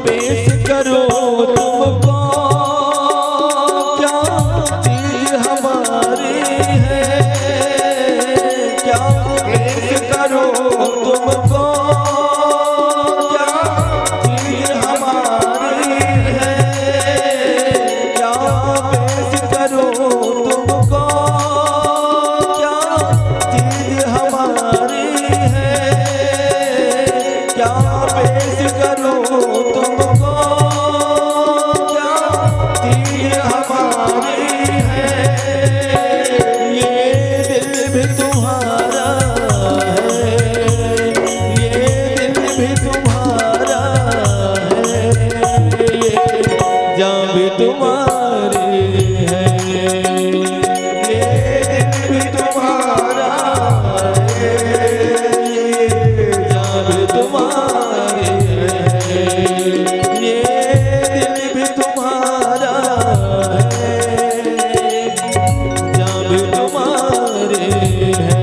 पेश करो तुमको, क्या चीज हमारी है, क्या पेश करो तुमको, क्या चीज हमारी है, क्या पेश करो तुमको, क्या चीज हमारी है, क्या पेश करो तुमको, क्या चीज हमारी है। ये दिल भी तुम्हारा है, ये दिल भी तुम्हारा है, ये जान भी तुम्हारी है, ये दिल भी तुम्हारा है, ये जान भी तुम्हारी है, ये दिल भी तुम्हारा है, जान भी तुम्हारी है,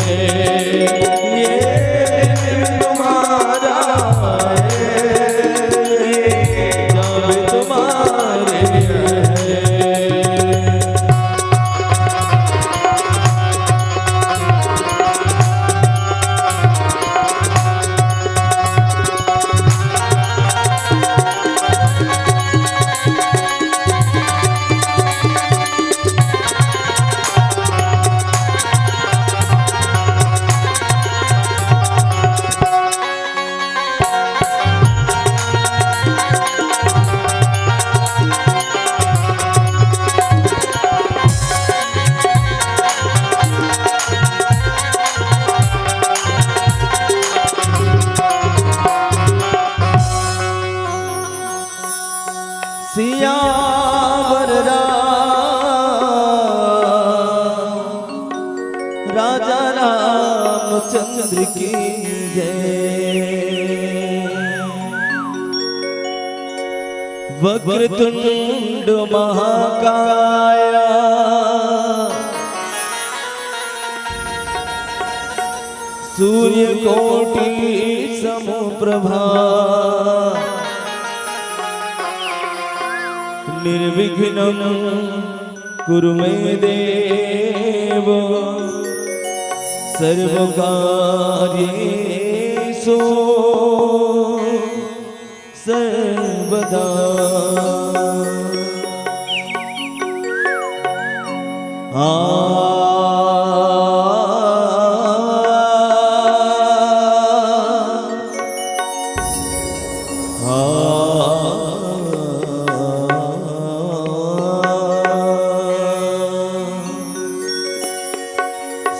ये दिल भी तुम्हारा है, ये जान भी तुम्हारी है। सियावर राजा रामचंद्र की जय। वक्रतुंड महाकाया सूर्यकोटि समप्रभा निर्विघ्नं कुरु मे देव सर्वकार्येषु सर्वदा।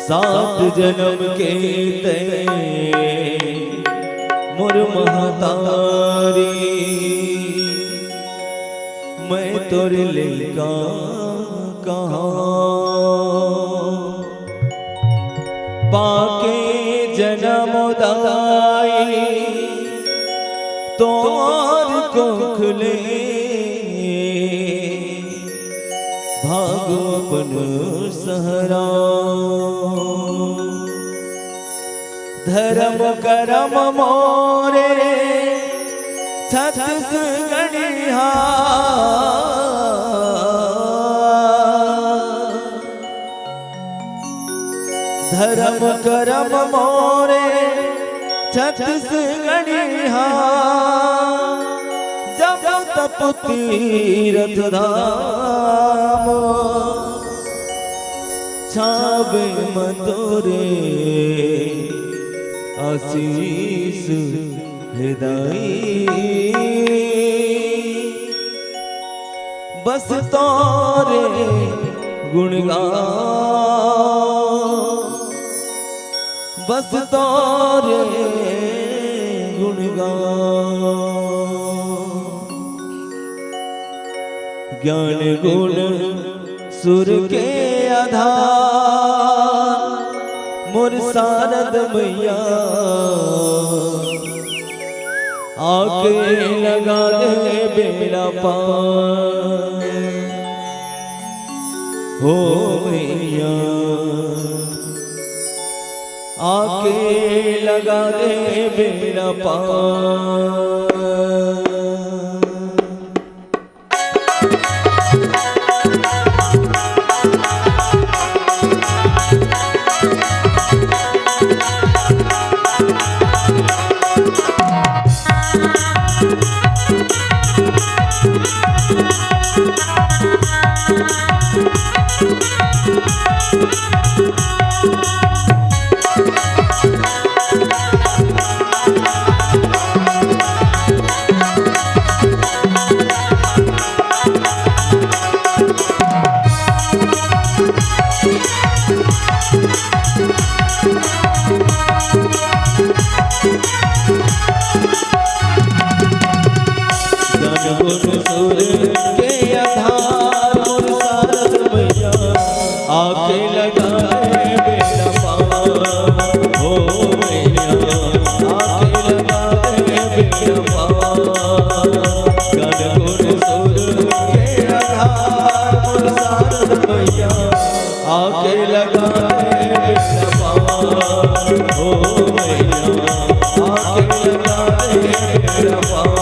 सात जन्म के तय मोर महतारी, मैं तोरे लेका कहाँ पाके जन्म दाई तोर कोखले भागवन सहरा। धर्म करम मोरे छत्तीसगढ़िया, धर्म करम मोरे छत्तीसगढ़िया, जब तप तीरथ धाम छावे मतोरे आशीष हृदय। बस तोरे गुणगान, बस तोरे गुणगान। ज्ञान गुण सुर के आधार मोर शारद मैया, आके लगा दे बेड़ा पार हो मैया, आके लगा दे बेड़ा पार। गुण सुर के आधार मोर शारद मैया आके लगा दे बेड़ा पार हो मैया आके लगा दे बेड़ा पार ज्ञान गुण सुर के आधार मोर शारद मैया आके लगा दे बेड़ा पार हो मैया आके लगा दे बेड़ा पार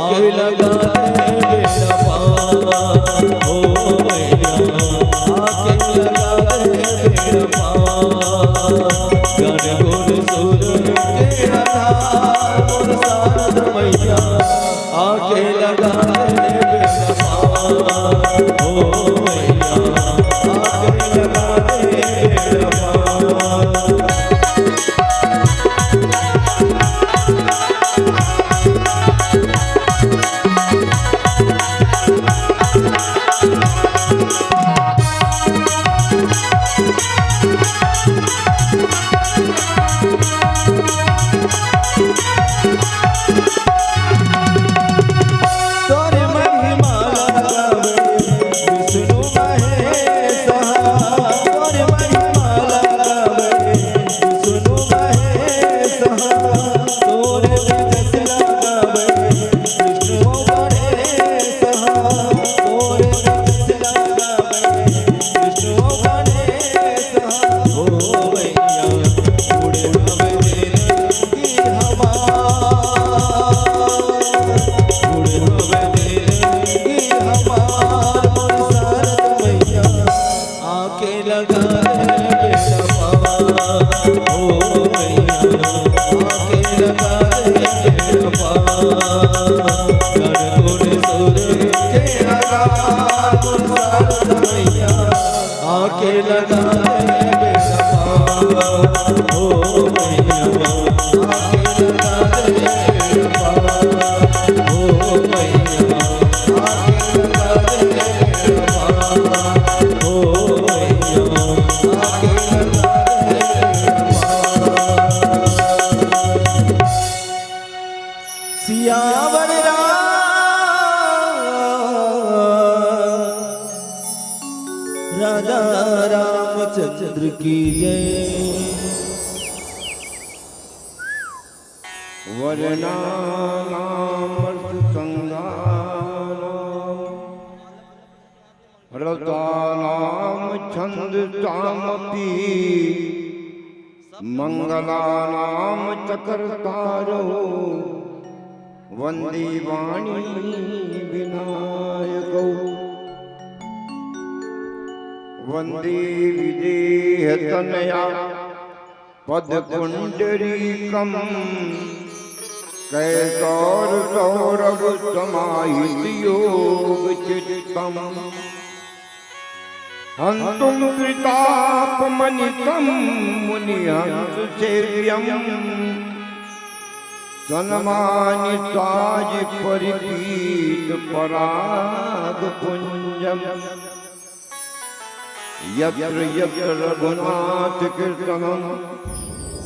आके लगा दे बेड़ा पार हो मैया आके लगा दे बेड़ा पार आके लगा दे बेड़ा पार हो मैया आके लगा दे बेड़ा पार हो मैया आके लगा दे बेड़ा पार हो मैया आके लगा दे बेड़ा पार सियावर राजा रामचंद्र की जय। वरना रतानाम छंद तामपी मंगलानाम चक्रतारो वंदी वाणी विनायको वंदे विदेहतनया पदकुंडरीकम् कैसौर सौरभ समाहित योग चित्तम् हंतुम कृतापमनितं मुनिहंस सेव्यम् सन्मानिताज परिपीत पराग पुंजम् यत्र यत्र रघुनाथ कीर्तनम्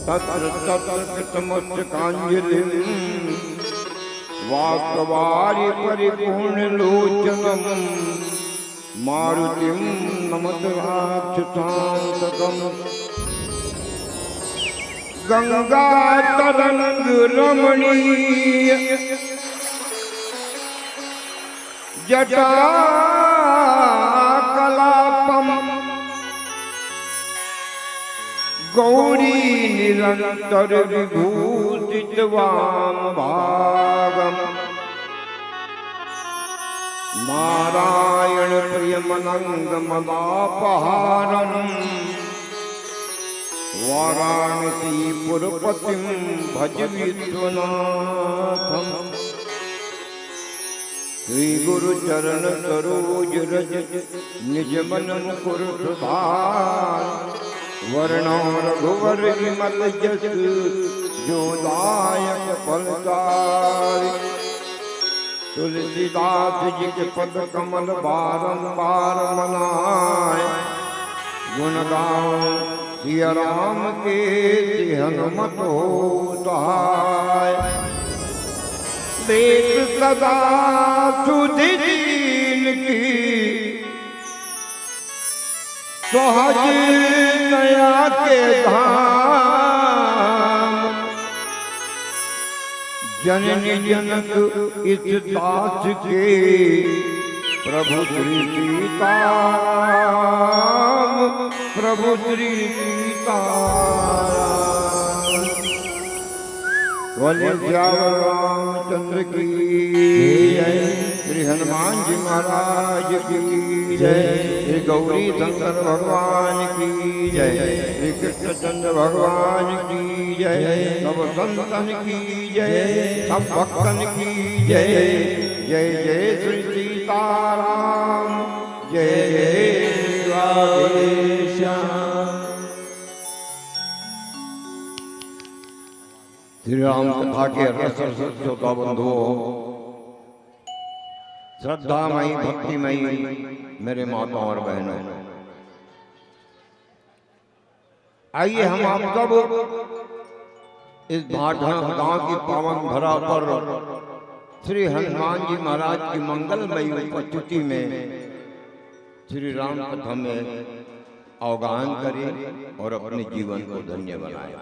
तत्र तत्र कृतमस्तकाञ्जलिं वास्तवारि परिपूर्णलोचनम् मारुतिं नमत राक्षसान्तकम् गंगा तरंग रमणीय जटा कलापम गौरी निरंतर विभूषित वाम भागम नारायण प्रियमनंग मदापहारम वाराणसी पुरपतिम भज विश्वनाथम श्री गुरु चरण सरोज रज निज मन मुकुर सुधार वर्णो रघुवर विमल जस जो दायक फलदार तुलसीदास जी के पद कमल बारंबार मनाए गुण गाओ सिया राम के हनुमत होताय देख सदा सुधि दीन की सहज नया के धाम जननी जनक इस दास के प्रभु श्री सीताराम प्रभु श्री सीताराम बोले श्याम रामचंद्र की जय श्री हनुमान जी महाराज की जय श्री गौरी शंकर भगवान की जय श्री कृष्णचंद्र भगवान की जय सब संतन की जय सब भक्तन की जय जय जय श्री सीताराम जय जय श्री राधेश्याम। श्री राम कथा के रस श्रोता बंधुओं, श्रद्धामयी भक्तिमयी मेरे माता और बहनों, आइए हम आप सब इस भाटन गांव की पावन धरा पर श्री हनुमान जी महाराज की मंगलमयी उपस्थिति में श्री राम कथा में अवगाहन करें और अपने जीवन को धन्य बनाएं।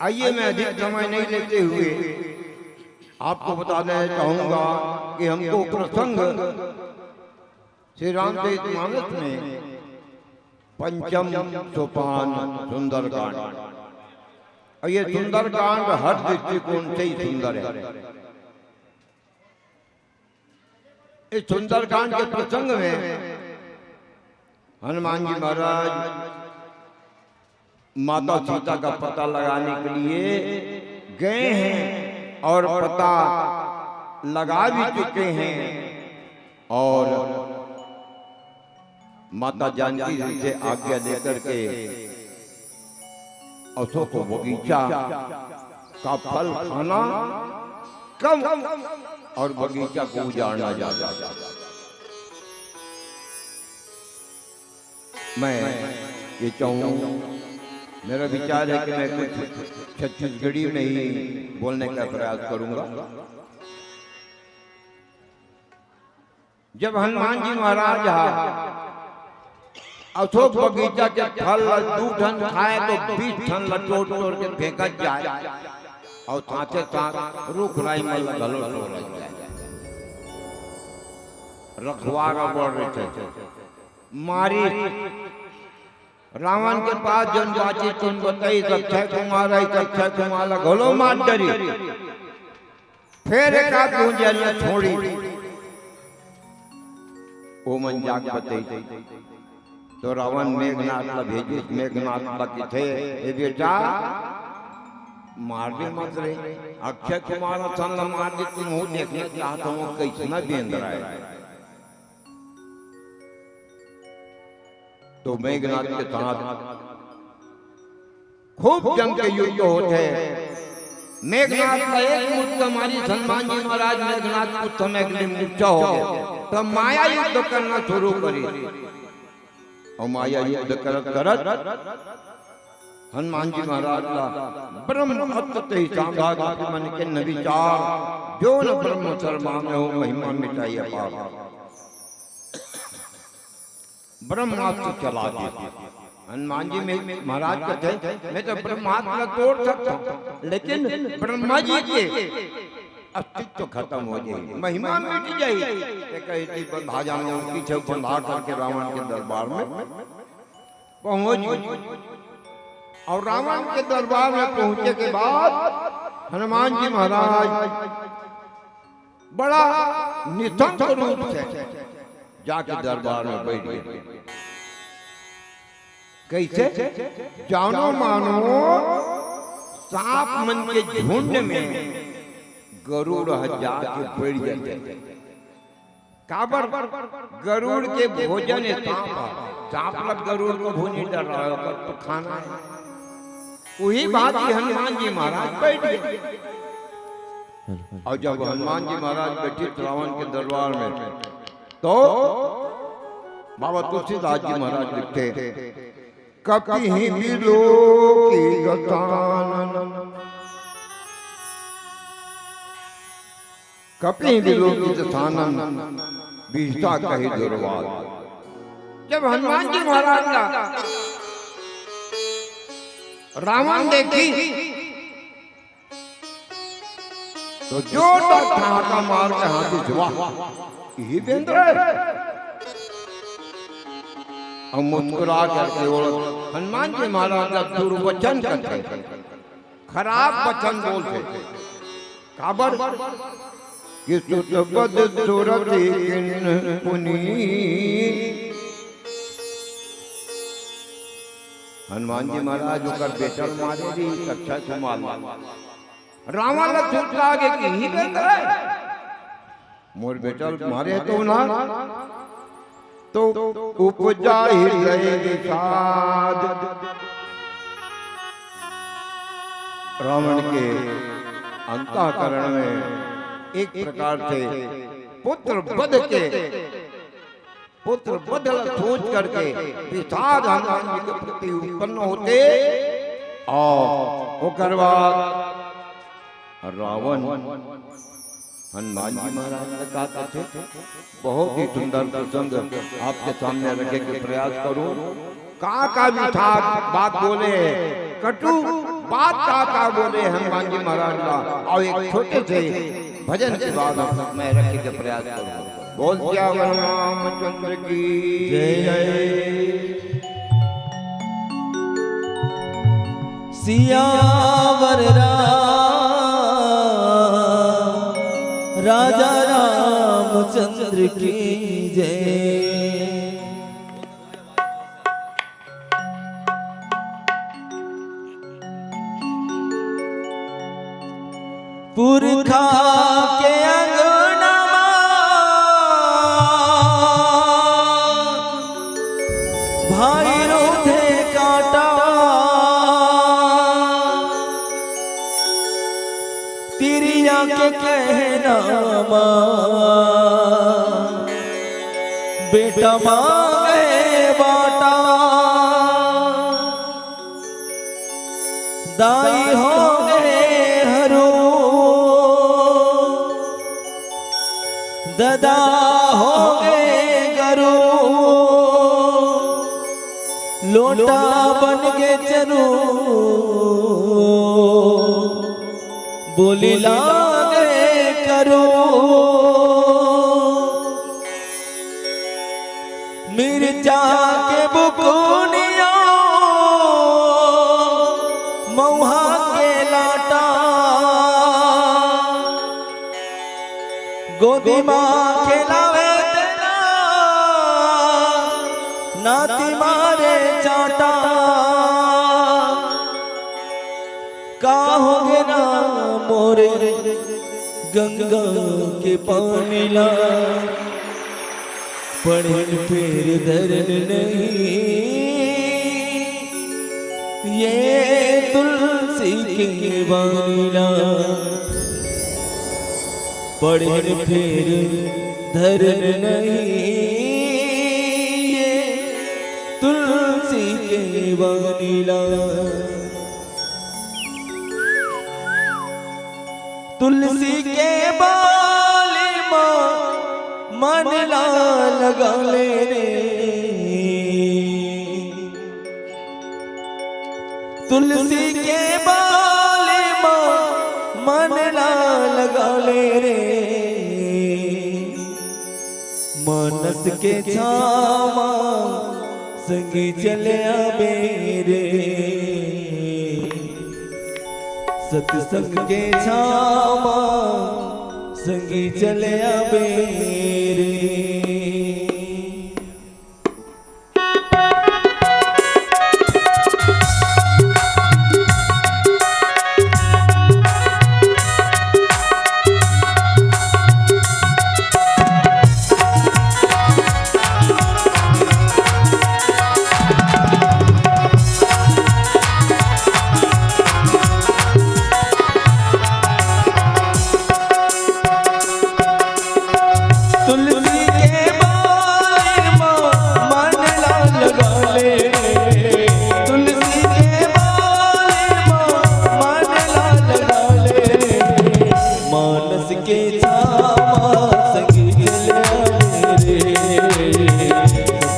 आइए मैं अधिक समय नहीं लेते हुए आपको बताना चाहूंगा कि हमको प्रसंग श्री रामचरितमानस में पंचम सोपान सुंदरकांड, और ये सुंदरकांड हर दृष्टिकोण से ही सुंदर है। इस सुंदरकांड के प्रसंग में हनुमान जी महाराज माता सीता का पता लगाने के लिए गए हैं और पता लगा भी चुके हैं, और माता जानकी जी से आज्ञा लेकर के अशोक बगीचा का फल खाना कम और बगीचा को उजाड़ना ज्यादा। मैं ये चाहूँ, मेरा विचार है कि मैं कुछ छत्तीसगढ़ी में ही बोलने का प्रयास करूंगा। जब हनुमान जी महाराज अशोक बगीचा के फल 2 टन खाए तो 20 टन लटोट तोड़ के फेंका जाए और साथे साथ रुख राई में गलो तोड़ जाए। रखवारा बढ़ रहे थे, मारी रावण के पास जन बाची तुम बताई अक्षय कुमार अक्षय कुमार घोलो मार डरी फिर का पूंजलियां छोड़ी ओ मन जाग बताई तो रावण मेघनाथ ला भेजी। मेघनाथ ला किथे ए बेटा मार दे मत रे, अक्षय कुमार सन मार दे, तुम हो देखने चाहता हूं कैसे न बेंद्र है। तो मेघनाथ के साथ खूब जंग के युद्ध होते हैं। मेघनाथ का एक मुद्दा हमारी हनुमान जी महाराज मेघनाथ कुछ समय के लिए मूर्छा हो गए, तो माया युद्ध करना शुरू करी, और माया युद्ध करत करत हनुमान जी महाराज का ब्रह्म अत्यंत ही सांधा मन के न विचार जो न ब्रह्म शर्मा में हो महिमा मिटाई अपार। ब्रह्मास्त्र चला दिया हनुमान जी में महाराज कहते मैं तो ब्रह्मास्त्र तोड़ सकता हूं, लेकिन ब्रह्मा जी के अस्तित्व खत्म हो जाए, महिमा मिट जाए। कहती बंधा जाना पीछे बंधा करके रावण के दरबार में पहुंच गई। और रावण के दरबार में पहुंचे के बाद हनुमान जी महाराज बड़ा निशंक रूप से जाके दरबार में बैठ गए। कैसे? जानो मानो सांप मन के झुंड में गरुड़ हजार के बैठ जाते। काबर गरुड़ के भोजन सांप लग गरुड़ को भोजन डर रहा है तो खाना है। वही बात हनुमान जी महाराज बैठ गए। और जब हनुमान जी महाराज बैठे रावण के दरबार में तो बाबा तुलसीदास जी महाराज लिखते कपिहि बिलोकी गतानन कपिहि बिलोकी गतानन विष्टा कहि दुर्वाद। जब हनुमान जी महाराज का रावण देखी तो जो ठाका मार के हाथी जुआ यही बेंद्र है। और मुस्कुरा करके हनुमान जी महाराज का दुर्वचन करते, खराब वचन बोलते। काबर कि सुतबद सुरति पुनी। हनुमान जी महाराज होकर बेटा मारे दी अच्छा से माल रावण ने सोचा आगे कि ही बेहतर है मोर बेटा मारे तो ना तो उपजा हृदय विषाद। रावण के अंतःकरण में एक प्रकार से पुत्र वध सोच करके विषाद हनुमान जी के प्रति उत्पन्न होते। और ओकर बाद रावण हनुमान जी महाराज ने कहा थे बहुत ही सुंदर प्रसंग आपके सामने रखे के प्रयास करूं। का विषाद बात बोले, कटु बात का बोले हनुमान जी महाराज का। और एक छोटे से भजन के बाद मैं रखे के प्रयास करूं। बोल सियावर रामचंद्र की जय। सियावर राजा रामचंद्र की जय। पुरखा के अंगना भाई रोधे काटा तिरिया के कहना बेटा मांगे बाटा दाई हो गए हरू ददा हो गए गरु लोटा बन के चरू बोली लागे करो मिर्चा के बुकुनिया मऊहा के लाटा गोदी माँ खिलावे तेरा नाती मारे चाटा काहोगे ना मोरे गंगा के पानी ला पढ़े फिर दर्द नहीं ये तुलसी के वाला पढ़े फिर दर्द नहीं ये तुलसी के वाला तुलसी के बाली माँ मन ला लगा ले रे तुलसी के बाले मन ना लगा ले रे, मानस के छावा संगी चले मेरे, सत्संग के छावा संगी चले मेरे। तुलसी के बाले मन ना लगा ले, तुलसी के बाले मन ना लगा ले, मानस के छावा संगी चले मेरे,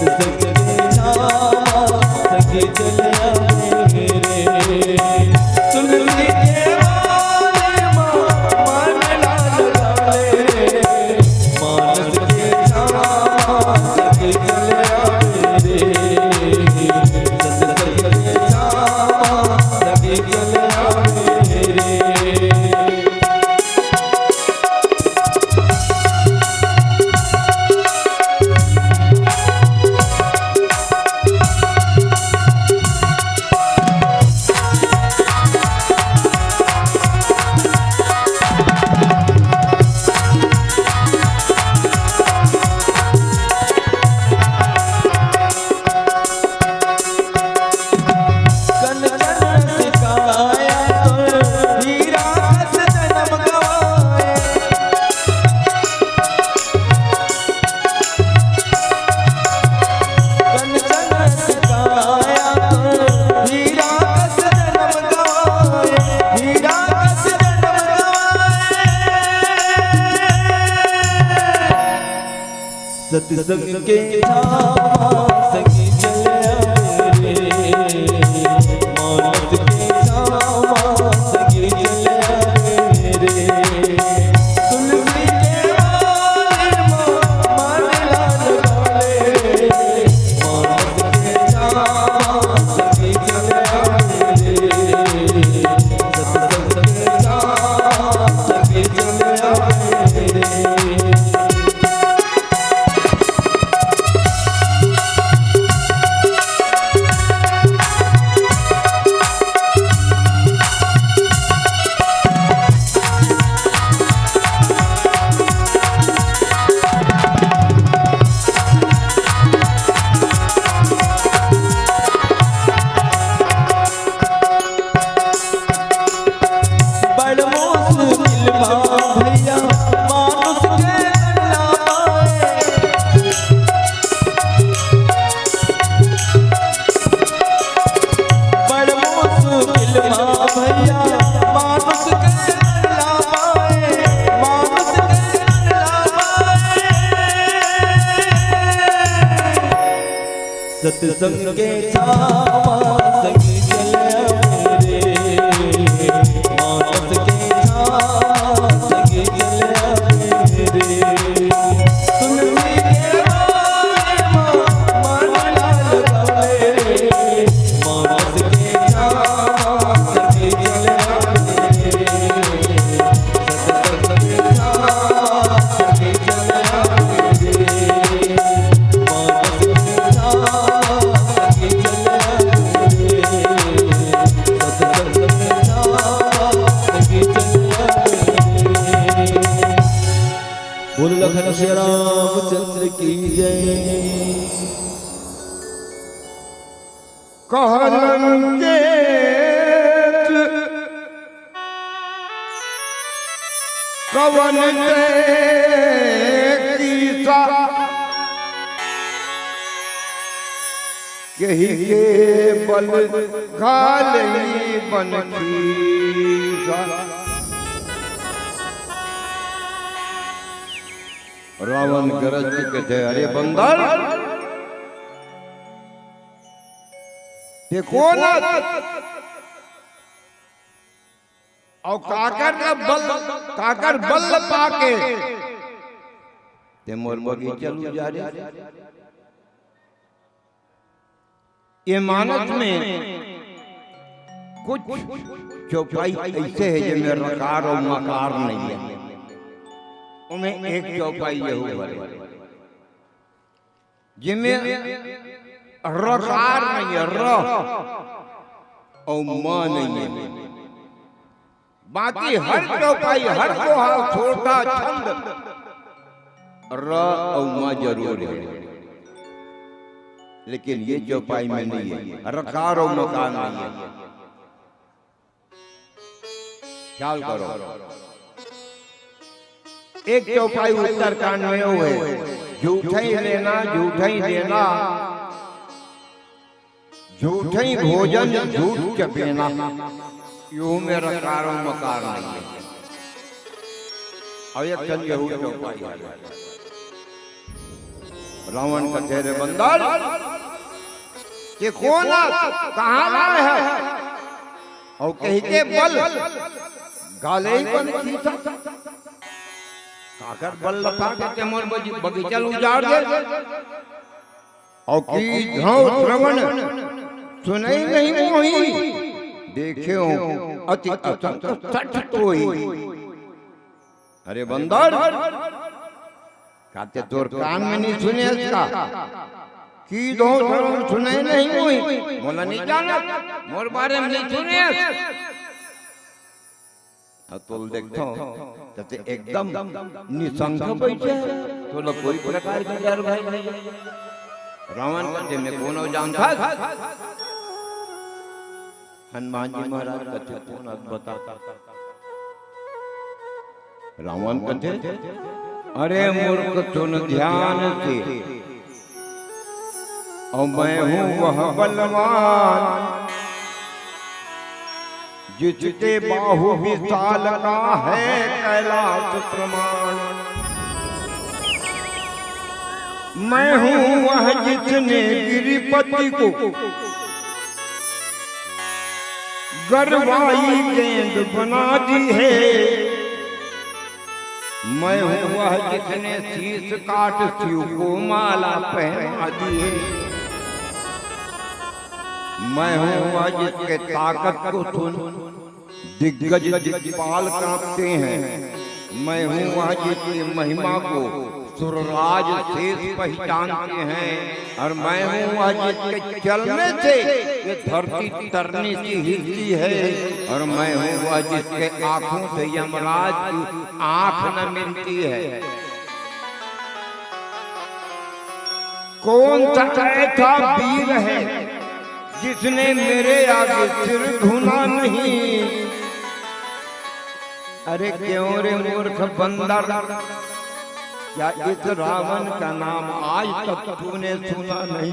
सत्संग के छावा संगी चले मेरे। तुलसी के बाले मन ना लगा ले, मानस के छावा संगी चले मेरे, सत्संग के छावा संगी चले मेरे। सत्संग के छावा संगी चले मेरे, मानस के छावा संगी चले मेरे। तुलसी के बाले मन ना लगा ले, मानस के छावा संगी चले मेरे, सत्संग के छावा संगी चले मेरे। बड़ मुश्किल भैया मानुष के ना पाए, बड़ मुश्किल भैया मानुष के ना पाए, मानुष के ना पाए। सत्संग के छावा संगी चले मेरे, मानस के छावा संगी चले मेरे। तुलसी के बाले मन ना लगा ले, मानस के छावा संगी चले मेरे, सत्संग के छावा संगी चले मेरे, मानस के छावा संगी चले मेरे। बोल लखन श्री रामचंद्र की जय। कवन कीसा यही के बल घालई बन कीसा। रावण गरज के कहते अरे बंदर देखो ना और काकर बल पाके ते मोर बगीचा लू जा रे। ये मानस में कुछ चौपाई ऐसे है जिनमें रकार और मकार नहीं है। उनमें एक चौपाई ये हुआ जिनमें रकार नहीं है, र और मां नहीं है। बाकी हर चौपाई हर दोहा छोटा छंद र और मां जरूर है, लेकिन ये चौपाई में नहीं है, रकार और मकान नहीं है। ख्याल करो, एक चौपाई उत्तरकांड में वो है, झूठा ही लेना झूठा ही देना, झूठा ही भोजन झूठ चपेना, यूं में रकार और मकान नहीं है। और एक चल यहू चौपाई है, रावण का तेरे बंदर ये कौन कहाँ लाए है, और कहीं के बल गाले ही बन खींचा, काकर बल लपा के मोर बगीचा उजाड़ दे, और की घाव श्रवण सुनई नहीं मोही, देखे हो अति असंग सठ तोही। अरे बंदर कहते तोर कान में नहीं सुने इसका, की दो सुने नहीं हुई, बोला नहीं जाना मोर बारे में नहीं सुने। तो देखो तते एकदम निसंग बैठे, तो लोग कोई प्रकार का डर भाई नहीं। रावण कहते मैं कोनो जान था, हनुमान जी महाराज कहते कौन बता। रावण कहते अरे मूर्ख सुन ध्यान से, और मैं हूं वह बलवान जिसके बाहु विशाल का है कैलाश प्रमाण। मैं हूं वह जिसने गिरिपति को गरवाई गेंद बना दी है। मैं हूं वह जिसने शीश काट शिव को माला पहना दी है। मैं हूं वह जिसके ताकत को सुन दिग्गज दिग्पाल कांपते हैं। मैं हूं वह जिसकी महिमा को सुरराज शेष पहचानते हैं। और मैं हूं वह जिसके चलने से ये धरती तरने की हिलती है। और मैं हूं वह जिसके आंखों से यमराज की आंख न मिलती है। कौन सा ऐसा वीर है जिसने मेरे आगे सिर धुना नहीं। अरे क्यों रे मूर्ख बंदर, क्या इस रावण का नाम आज तक तूने सुना नहीं।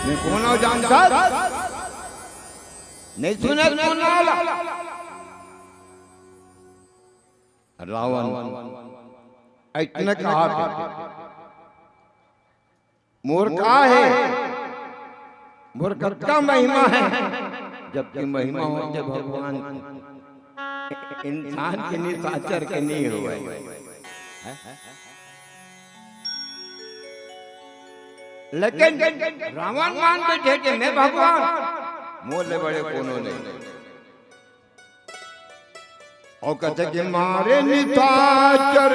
मैं कौन जानता नहीं, सुना रावण इतने कहा था मूर्खा है, मूर्ख का महिमा है, जबकि महिमा हो जब भगवान इंसान के निशाचर के नहीं हुए। लेकिन रावण मान बैठे कि मैं भगवान, मोले बड़े कोनो नहीं। और कहते कि मारे निशाचर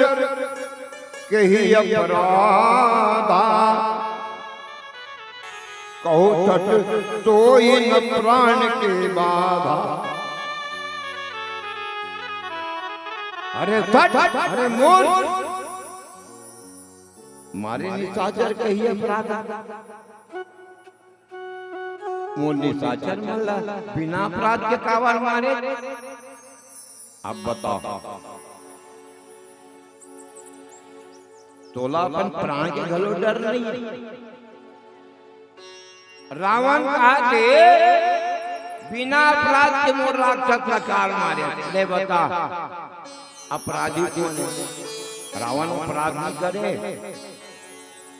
के ही अपराधा, कहो सच तो न प्राण के बाधा। अरे सच, अरे मोर मारे निशाचर कही अपराध, मोर निशाचर मल्ला बिना अपराध के कावर मारे। अब बताओ, तोला अपन प्राण के घलो डर नहीं। रावण कहा बिना अपराध के मोर राक्षस का काल मारे। ले बता अपराधी कौन है? रावण अपराध नहीं करे।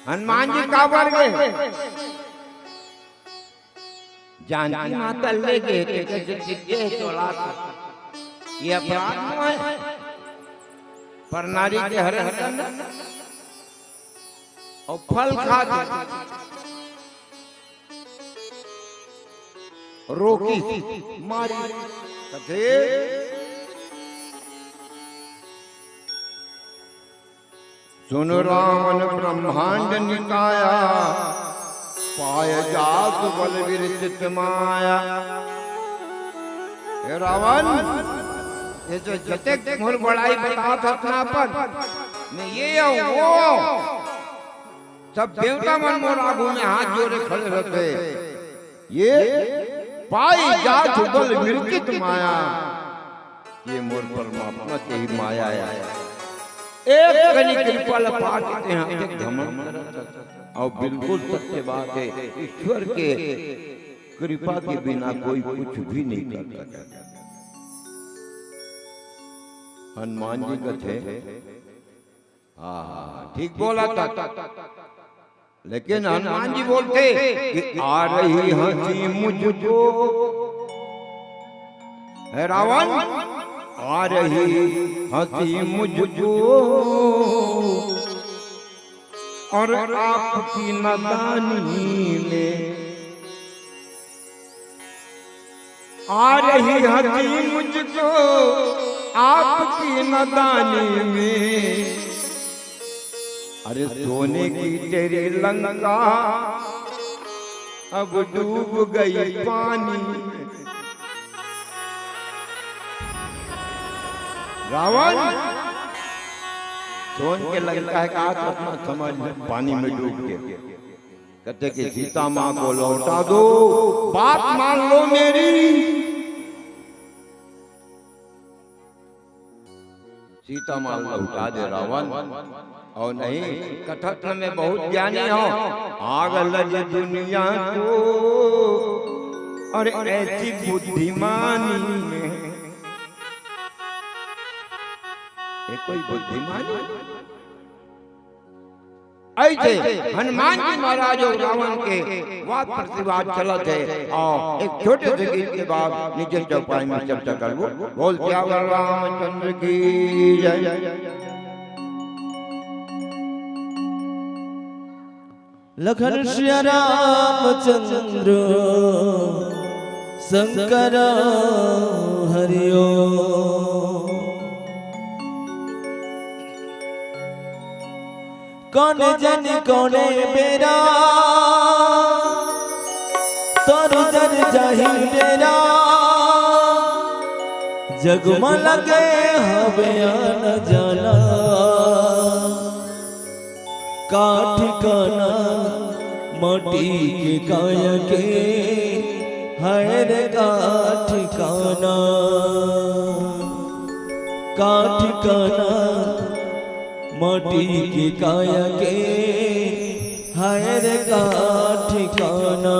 हनुमान जी काबर गए, जानकी माता ले गए थे जगह चौला ये अपराध है पर नारी के हरण करना और फल खाते रोकी मारी कथे सुन रावण ब्रह्मांड निकाया पाय जात बल विरचित माया। हे रावण ये जो जते मोर बड़ाई बता था अपना पर मैं ये आऊं वो सब देवता मन मोर आगू में हाथ जोड़े खड़े रहते ये पाई जात बल विरचित माया ये मोर परमात्मा की ही माया है। एक कनी कृपा पाते हैं एक घमंड और बिल्कुल सत्य बात है ईश्वर के कृपा के बिना कोई कुछ भी नहीं कर सकता। हनुमान जी का थे ठीक बोला था लेकिन हनुमान जी बोलते कि आ रही हंसी मुझको है रावण आ रही हंसी मुझको और आपकी नादानी में आ रही हंसी मुझको आपकी नादानी में। अरे सोने की तेरी लंका अब डूब गई पानी में। रावण सोन के लंका है कहा तो अपना समझ में पानी में डूब के कहते कि सीता माँ को लौटा दो बात मान लो मेरी। सीता माँ लौटा दे रावण और नहीं कथक में बहुत ज्ञानी हो आग लगे दुनिया को और ऐसी बुद्धिमानी में ये कोई बुद्धिमानी ऐसे हनुमान जी महाराज और रावण के वाद प्रतिवाद चला थे और एक छोटे से गीत के बाद नीचे चौपाई में चर्चा कर बोल क्या रामचंद्र की जय। लखन श्री रामचंद्र शंकर हरिओ कौन जन कौने बेरा तोर जन जाहि बेरा जगमा लगे हवे न जाना का ठिकाना माटी के काया के है रे का ठिकाना माटी की काया के है रे का ठिकाना।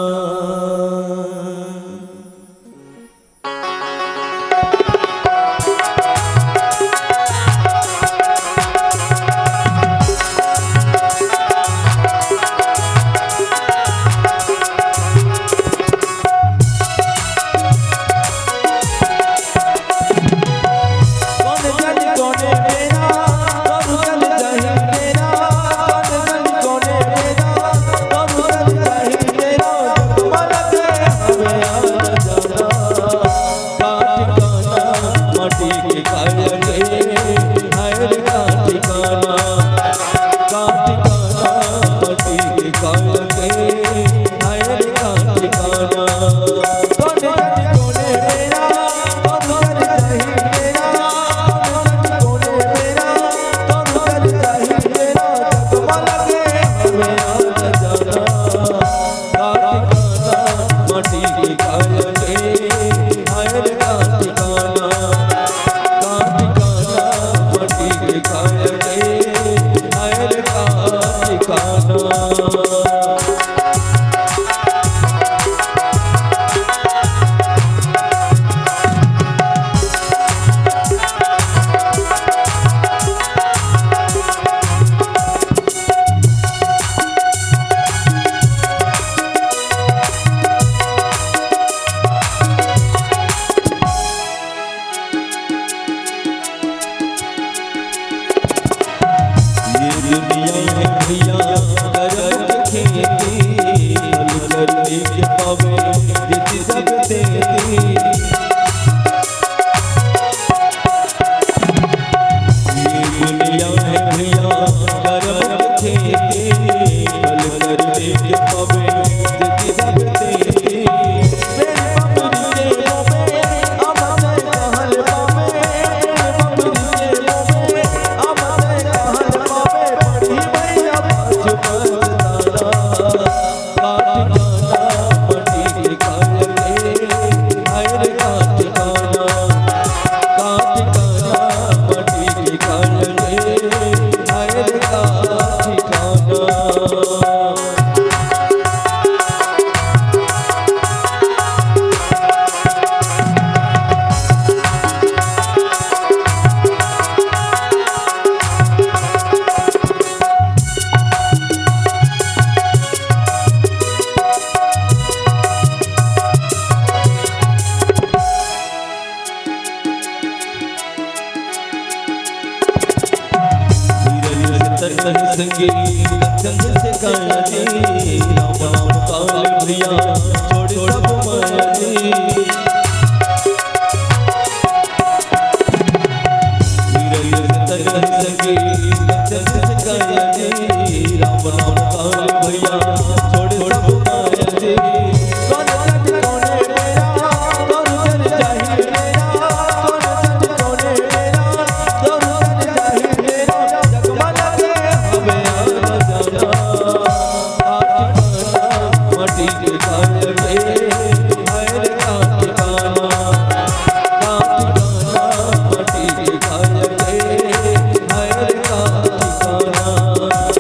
काया जी राम नाम काल भैया छोड़ सब माया जी सगी काया जी राम नाम काल भैया छोड़ सब माया जी कौन सच कौन है मेरा कौन सच चाहिए मेरा कौन सच कौन है मेरा कौन सच चाहिए मेरा जगमगा के हमें आना जाना आठ खाना माटी के काया के हर काट खाना माटी के काया के हर काट खाना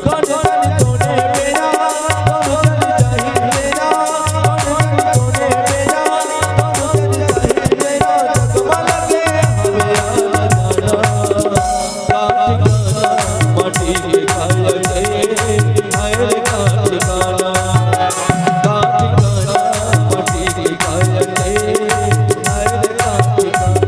कौन सच कौन है मेरा कौन सच चाहिए मेरा कौन सच कौन है मेरा कौन सच चाहिए मेरा जगमगा के हमें आना जाना काट खाना माटी के काया के हर काट खाना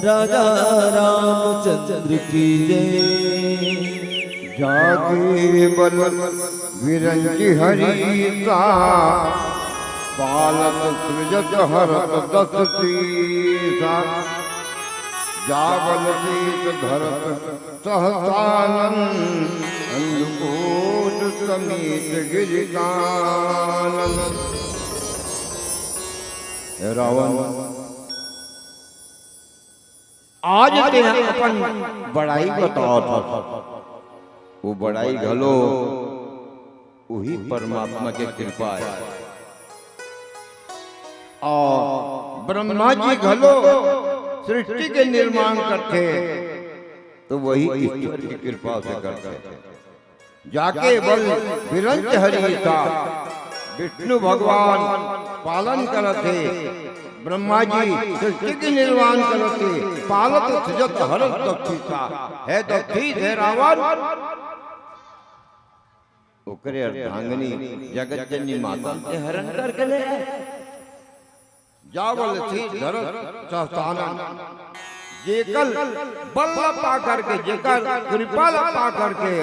राजा रामचंद्र की जय जागे बल विरंजि हरिता पालत सृजत हरत दस तीसा जावल शीत धरत सहसानन अंधकोट समीत गिरिकानन। रावण आज तेरा अपन बड़ाई बताओ था वो बड़ाई घलो वही परमात्मा के कृपा है और ब्रह्मा जी घलो सृष्टि के निर्माण करते तो वही ईश्वर की कृपा से करते जाके बल विरंज हरिता विष्णु भगवान पालन करते ब्रह्मा जी सृष्टि के निर्माण करते पालत सजत हरत दक्षिता है दक्षित है रावण ओकरे अर्धांगिनी जगत जननी माता से हरण करके ले जावल थी धरत सहसानन जेकल बल पा करके जेकर कृपा पा करके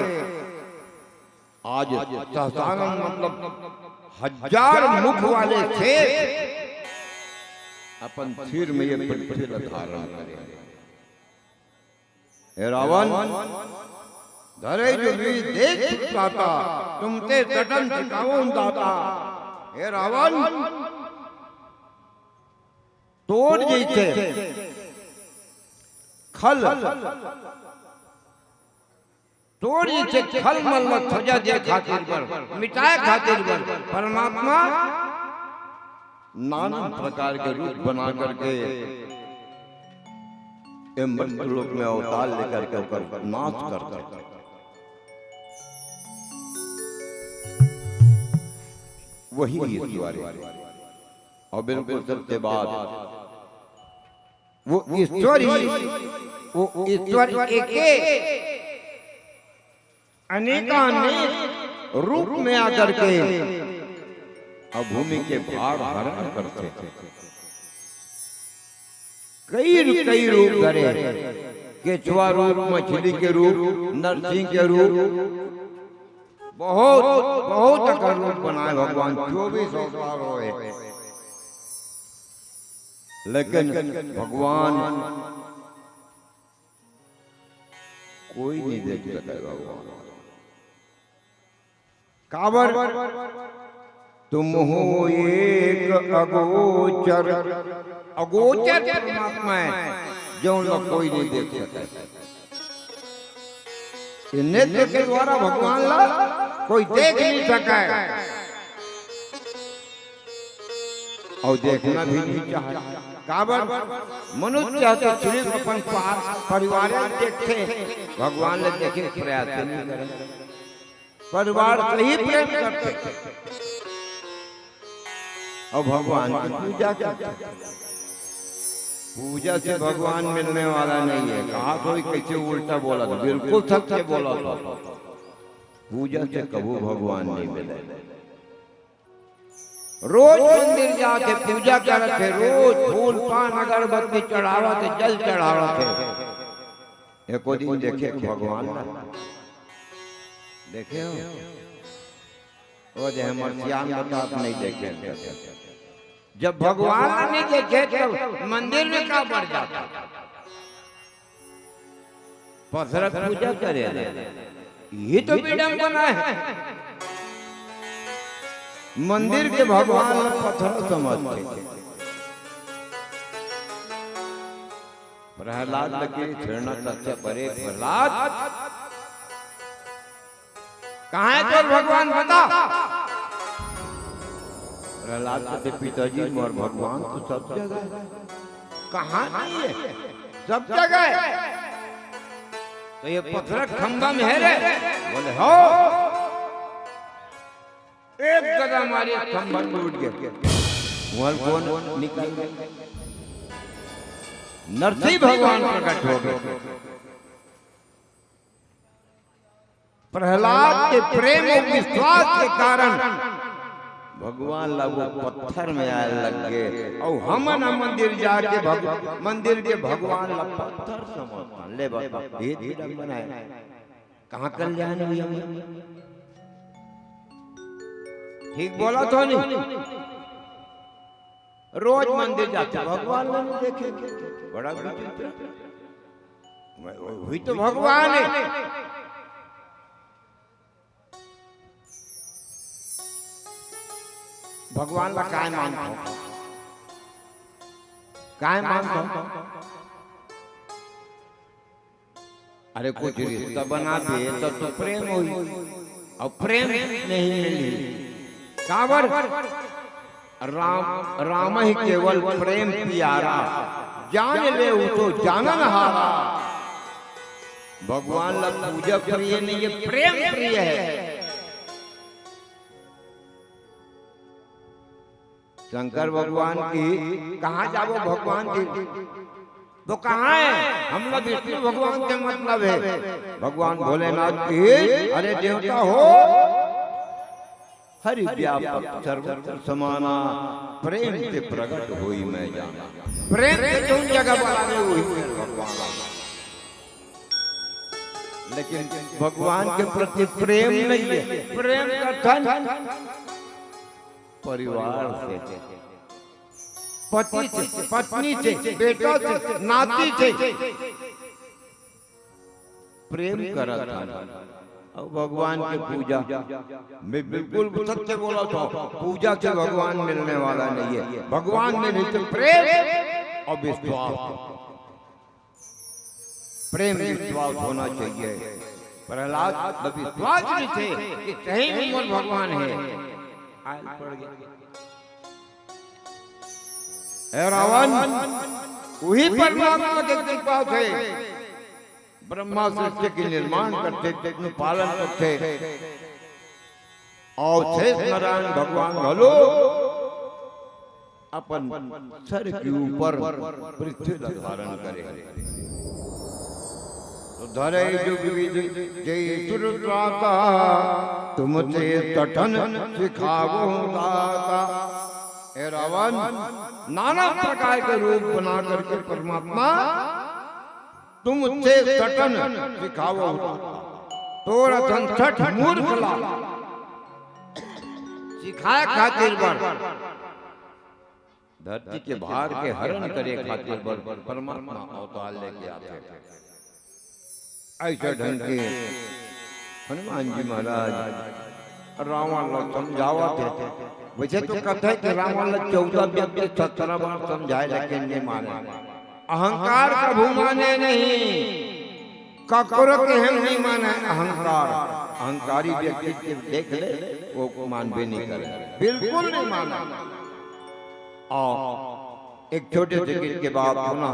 आज सहसानन मतलब 1000 मुख वाले थे अपन सिर में ये पृथ्वी धारण करे। हे रावण धरे जो भी देख पाता तुमते तटन टिकाऊं दाता। हे रावण तोड़ जीते खल तोड़ जीते खल मल मत थजा दे खातिर पर मिटाए खातिर पर परमात्मा नाना प्रकार के रूप बना करके लोक में अवतार लेकर के ऊपर नाच करते वही ईश्वर और बिल्कुल सबके बाद वो ईश्वर एक अनेकानेक रूप में आकर के अब भूमि के भार हरण करते थे। कई रूप धरे केचुआ रूप मछली के रूप नरसिंह के रूप बहुत बहुत रूप बनाए भगवान 24 अवतार हुए लेकिन भगवान कोई नहीं देख सका भगवान काबर तुम हो एक अगोचर अगोचर परमात्मा है जो लोग कोई नहीं देख सकता। नेत्र के द्वारा भगवान ला कोई देख नहीं सका और देखना भी नहीं चाहे। काबर मनुष्य चाहते सिर्फ अपन परिवार देखते भगवान ने देखे प्रयास नहीं करे परिवार से ही प्रेम करते और भगवान की पूजा करते। पूजा से भगवान मिलने वाला नहीं है। कहा कोई कैसे उल्टा बोला था बिल्कुल सत्य बोला था। पूजा से कबू भगवान नहीं मिले। रोज मंदिर जाते पूजा करते, रोज फूल पान अगरबत्ती चढ़ावते, जल चढ़ावते। एको दिन देखे भगवान देखे हो वो जो मर्सियान बता आप नहीं देखे। जब भगवान नहीं देखे तो मंदिर में क्या बढ़ जाता, पत्थर पूजा करे। ये तो विडंबना है। मंदिर के भगवान पत्थर समझते। प्रहलाद लगे छेड़ना सच्चा परे। प्रहलाद कहाँ है तो भगवान बता। प्रहलाद के पिताजी और भगवान तो सब जगह। कहाँ नहीं है, सब जगह। तो ये पत्थर खंभा में है रे। बोले हो, एक गदा मारी खंभा टूट गया। वहां कौन निकल गया? नरसिंह भगवान प्रकट हो गए। प्रहलाद के प्रेम और विश्वास के कारण भगवान लगो पत्थर में आए लग गए। और हम न मंदिर जाके मंदिर के भगवान लग पत्थर समझता ले बाबा भेद बनाए। कहाँ कल्याण हुई? ठीक बोला तो नहीं? रोज मंदिर जाते भगवान नहीं देखे, बड़ा हुई तो भगवान है। भगवान का काय मानता, काय मानता? अरे कुछ रिश्ता बना दे तो प्रेम हुई, और प्रेम नहीं मिली। काबर राम ही केवल प्रेम प्यारा, जान ले तो जानन हारा। भगवान ला पूजा प्रिय नहीं, ये प्रेम प्रिय है। शंकर भगवान की कहाँ जाओ? भगवान की तो कहाँ है? हम लोग विष्णु भगवान के मतलब है। भगवान भोलेनाथ की अरे देवता हो, हरि व्यापक सर्वत्र समाना, प्रेम से प्रकट हुई मैं जाना। प्रेम से तुम जगह बनाने हुई भगवान। लेकिन भगवान के प्रति प्रेम नहीं है। प्रेम का धन परिवार से, पति से, पत्नी से, बेटा से, नाती से प्रेम करता। और भगवान की पूजा मैं बिल्कुल सत्य बोला था, पूजा से भगवान मिलने वाला नहीं है। भगवान में नहीं तो प्रेम और विश्वास, प्रेम विश्वास होना चाहिए। प्रहलाद विश्वास नहीं थे कि कहीं भी भगवान है। रावण वही परमात्मा के कृपा थे, ब्रह्मा सृष्टि के निर्माण करते थे, पालन करते। और शेष नारायण भगवान भलो अपन सर के ऊपर पृथ्वी धारण करे। तो धरे जुग जय सुरता, तुमसे तटन सिखावो दाता। हे रावण, नाना प्रकार के रूप बना करके परमात्मा तुमसे तटन सिखावो। तोरा संसठ मूर्ख ला सिखाए खातिर बर, धरती के भार के हरण करे खातिर बर परमात्मा अवतार लेके आते। ऐसे ढंग के हनुमान जी महाराज रावण लोग समझावा थे। वैसे तो कहते हैं कि रावण लोग 14 व्यक्ति 17 बार समझाए, लेकिन नहीं माने। अहंकार कभू माने नहीं, ककरो के हम नहीं माने। अहंकार, अहंकारी व्यक्ति देख ले वो मान भी नहीं करे, बिल्कुल नहीं माना। और एक छोटे से गीत के बाद पुनः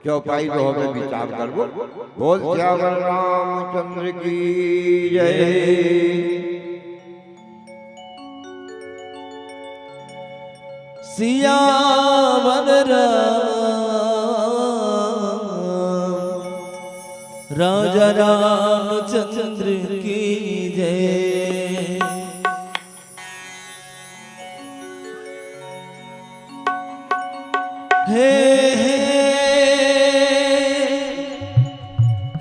चौपाई दो में विचार करबो। बोल श्यावर रामचंद्र की जय। सियावर राजा रामचंद्र की जय। हे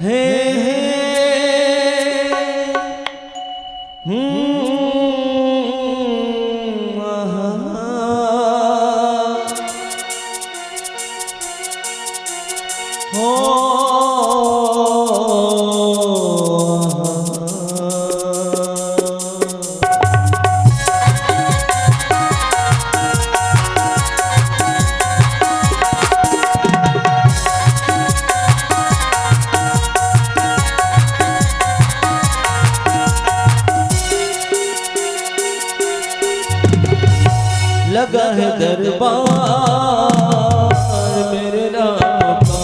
हे लगा है दरबार मेरे राम का,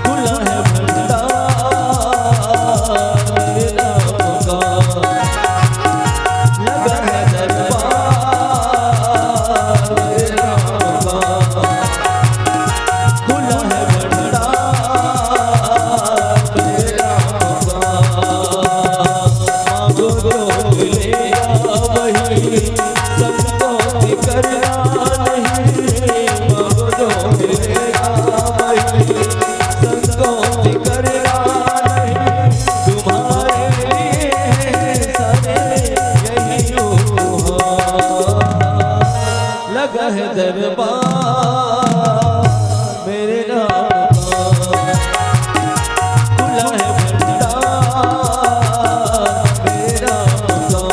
खुला है भंडार मेरे राम का। लगा है दरबार मेरे राम का, खुला है भंडार मेरे राम का। मांगो जो मिलेगा वही सबको करना नहीं, मांगो जो मिलेगा वही सबको करना नहीं। तुम्हारे लिए सारे यही लगा है दरबार मेरे राम का, खुला है भंडार मेरे राम का।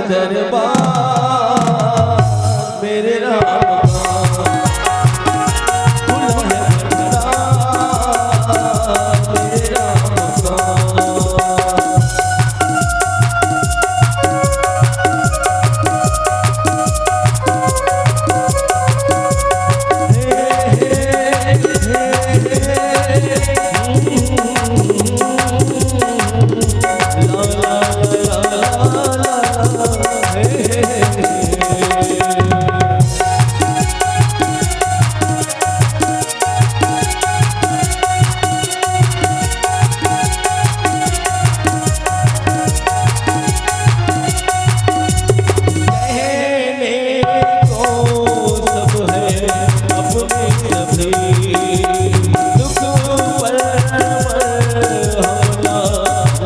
दरबार मेरे राम का, खुला है भंडार मेरे राम का।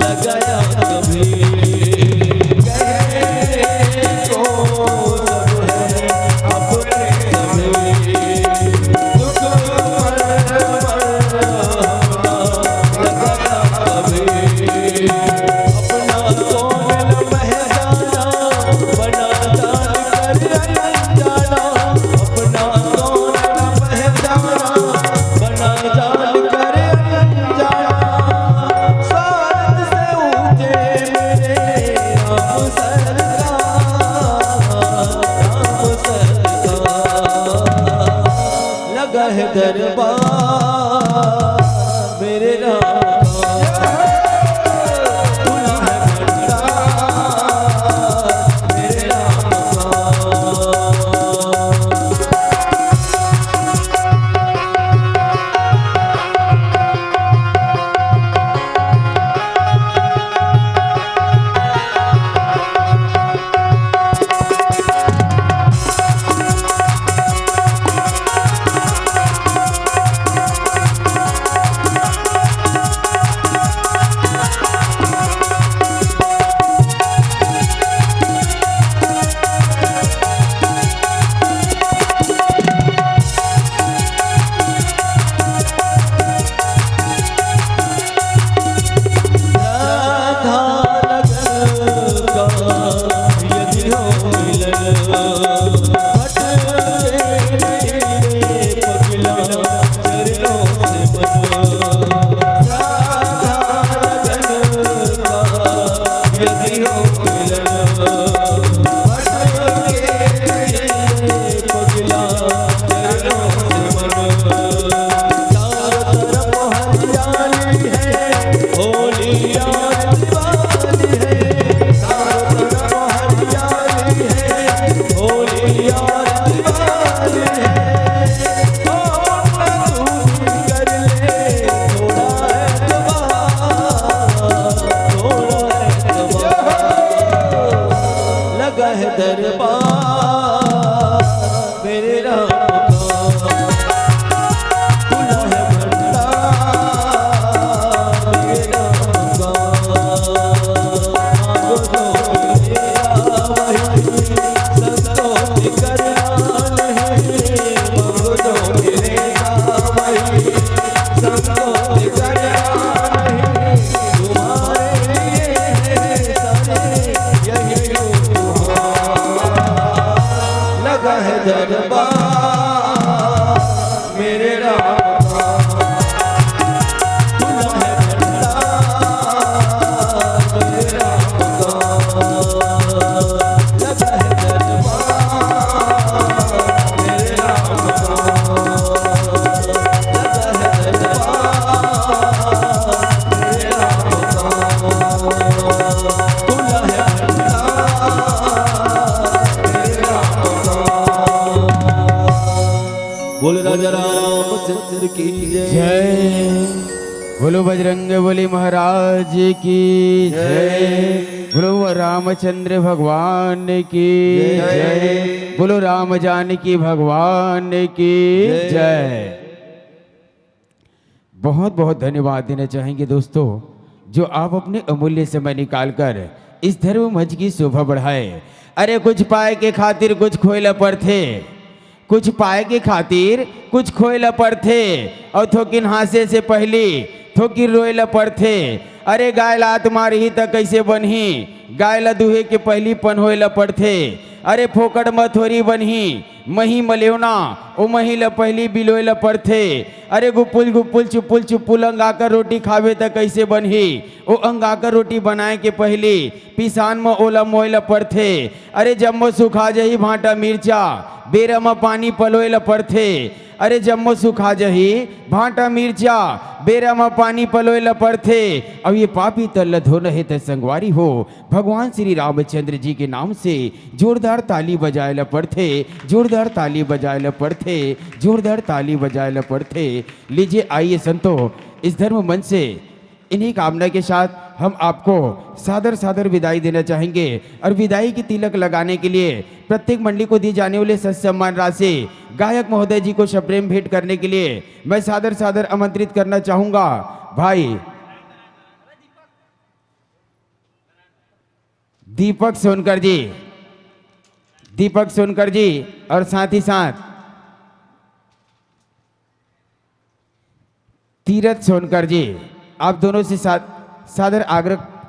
लगाया कभी यदि हो मिलन भटके नहीं पगला चरणों से मन राधा रजन का यदि हो मिलन भटके नहीं पगला चरणों से मन चारों तरफ हरियाली है होली यार दिवाली है चारों तरफ हरियाली है होली यार दिवाली है ओ तू भी कर ले थोड़ा एतबार लगा है दरबार मेरे राम का खुला है भंडार मेरे राम का मांगो जो मिलेगा वही संतोष करना नहीं मांगो जो मिलेगा वही संतोष करना नहीं तुम्हारे लिए सारे यही उपहार लगा है दरबार मेरे राम का खुला है भंडार मेरे राम का लगा है दरबार मेरे राम का लगा है दरबार मेरे राम का खुला है भंडार मेरे राम का बोल राजा रामचंद्र की जय जय बोलो बजरंग बली महाराज की जय बोलो रामचंद्र भगवान की जय बोलो राम जानकी भगवान की जय। बहुत बहुत धन्यवाद देना चाहेंगे दोस्तों जो आप अपने अमूल्य समय निकालकर इस धर्म मंच की शोभा बढ़ाए। अरे कुछ पाए के खातिर कुछ खोए पर थे कुछ पाए के खातिर कुछ खोए पर थे और थोकिन हासे से पहली थोकिन रोए पर थे। अरे गाय लात मारही त कैसे बनही गाय ला दुहे के पहली पन होए पर थे। अरे फोकट मथोरी बनही मही मलेवना ओ मही ला पहली बिलोए पर थे। अरे गुपुल गुपुल चुपुल चुपुल अंगाकर रोटी खावे त कैसे बनही ओ अंगाकर रोटी बनाए के पहली पिसान में ओला मोइला पर थे। अरे जम्मो सुखा जही भाटा मिर्चा बेरा में पानी पलोए पर थे। अरे जम्मो सुखा जही भाटा मिर्चा बेरा में पानी पलोए पर थे। अब ये पापी तल धो रहे थे संगवारी हो भगवान श्री रामचंद्र जी के नाम से जोरदार ताली बजाए पर थे जोरदार ताली बजाए पर थे जोरदार ताली बजाए पर थे। लीजिए आइए संतो इस धर्म मंच से इन्हीं कामना के साथ हम आपको सादर सादर विदाई देना चाहेंगे और विदाई की तिलक लगाने के लिए प्रत्येक मंडली को दी जाने वाले सम्मान राशि गायक महोदय जी को सप्रेम भेंट करने के लिए मैं सादर सादर आमंत्रित करना चाहूंगा भाई दीपक सोनकर जी और साथ ही साथ तीरथ सोनकर जी आप दोनों से सादर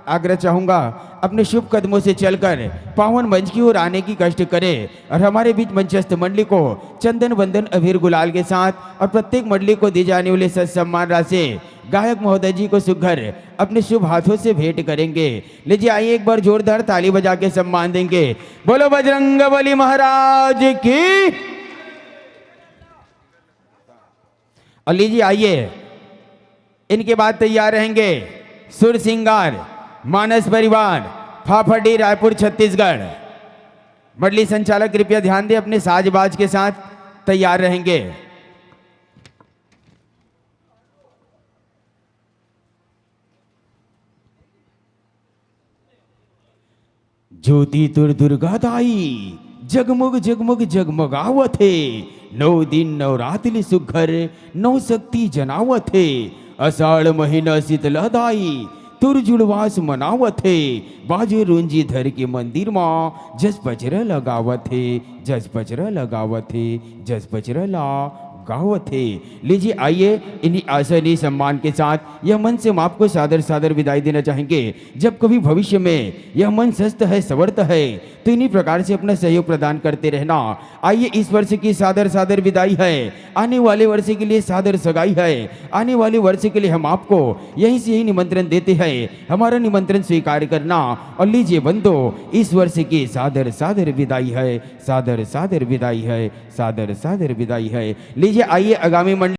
आग्रह चाहूंगा अपने शुभ कदमों से चलकर पावन मंच की ओर आने की कष्ट करें और हमारे बीच मंचस्थ मंडली को चंदन वंदन अबीर गुलाल के साथ और प्रत्येक मंडली को दी जाने वाले सम्मान राशि गायक महोदय जी को सुघर अपने शुभ हाथों से भेंट करेंगे। लीजिए आइए एक बार जोरदार ताली बजा के सम्मान देंगे। बोलो बजरंग बली महाराज की। और लीजिए आइए इनके बाद तैयार रहेंगे सुर सिंगार मानस परिवार फाफड़ी रायपुर छत्तीसगढ़। मंडली संचालक कृपया ध्यान दें अपने साजबाज के साथ तैयार रहेंगे। ज्योति तुर दुर्गा दाई जगमग जगमग जगमगावथे 9 दिन नवरात्रि सुघर 9 शक्ति जनावथे अषाढ़ महीना शीतलदाई तुर जुड़वास मनावथे बाजे रुंजी धर के मंदिर माँ जस पचरा लगावथे जस पचरा लगावथे जस पचरा ला गावत है। लीजिए आइए इन्हीं आसनी सम्मान के साथ यह मन से हम आपको सादर सादर विदाई देना चाहेंगे। जब कभी भविष्य में यह मन स्वस्थ है सवर्त है तो इन्हीं प्रकार से अपना सहयोग प्रदान करते रहना। आइए इस वर्ष की सादर सादर विदाई है, आने वाले वर्ष के लिए सादर सगाई है, आने वाले वर्ष के लिए हम आपको यहीं से यही निमंत्रण देते हैं, हमारा निमंत्रण स्वीकार करना। और लीजिए बंदो इस वर्ष की सादर सादर विदाई है, सादर सादर विदाई है, सादर सादर विदाई है। लीजिए आइए आगामी मंडल